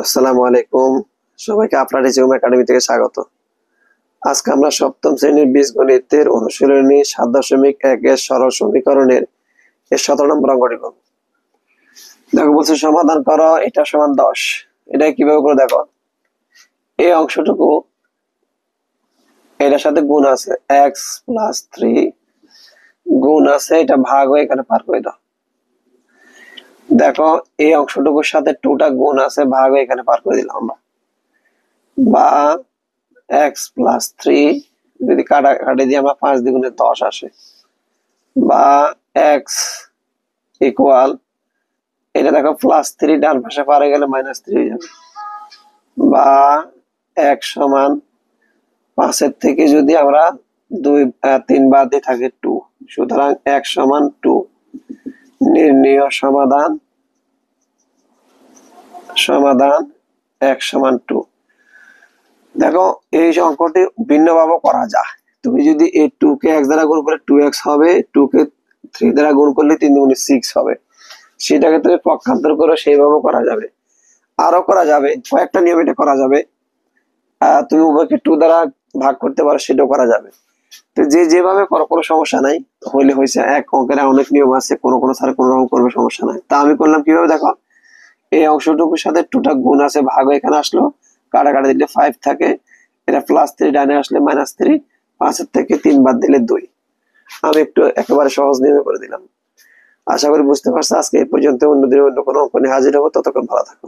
আসসালামু আলাইকুম। সবাইকে আপনার রিজুম একাডেমি থেকে স্বাগত। আজকে আমরা সপ্তম শ্রেণীর বীজগণিতের অনুশীলনী ৭.১ এর সরল সমীকরণের ১৭ নম্বর অঙ্কটি করব। দেখো বলছে সমাধান করো, এটা সমান ১০। এটা কিভাবে করে দেখো, এই অংশটুকু এটার সাথে গুণ আছে, x+3 গুণ আছে, এটা ভাগ হয়ে এখানে পার করে দাও। দেখো এই অংশটুকুর সাথে 2টা গুণ আছে, ভাগ হয়ে এখানে পার করে দিলাম আমরা। বা x+3 যদি কাটাকাটি দিয়ে আমরা 5 দ্বিগুণে 10 আসে, বা x ইকুয়াল এটা দেখো +3 ডান পাশে পারে গেলে -3 হয়ে যাবে, বা x সমান 5 এর থেকে যদি আমরা 3 বাদ দিয়ে থাকে 2, সুতরাং x সমান 2। নির্ণেয় সমাধান x সমান 2। দেখো এই অঙ্কটি ভিন্নভাবে করা যায়। তুমি যদি এই 2 কে x দ্বারা গুণ করলে 2x হবে, 2 কে 3 দ্বারা গুণ করলে 3 দুগুণে 6 হবে। সেটাকে তুমি পক্ষান্তর করে সেইভাবে করা যাবে। আরো করা যাবে, কয়েকটা নিয়ম এটা করা যাবে। তুমি উভয়কে 2 দ্বারা ভাগ করতে পারো, সেটাও করা যাবে। তো যেভাবে করো কোনো সমস্যা নাই, হইলে হয়েছে। এক অঙ্কের অনেক নিয়ম আছে, কোনো স্যার কোনো রকম করবে, সমস্যা নাই। তা আমি করলাম কিভাবে দেখো, এই অংশটুকুর সাথে 2টা গুণ আছে, ভাগ এখানে আসলো, কাটাকাটি দিলে 5 থাকে, এটা +3 ডানে আসলে -3, 5 এর থেকে 3 বাদ দিলে 2। আমি একটু একেবারে সহজ নিয়মে করে দিলাম। আশা করি বুঝতে পারছো। আজকে এই পর্যন্ত, অন্যদিন অন্য কোনো অঙ্ক নিয়ে হাজির হবো। ততক্ষণ ভালো থাকো।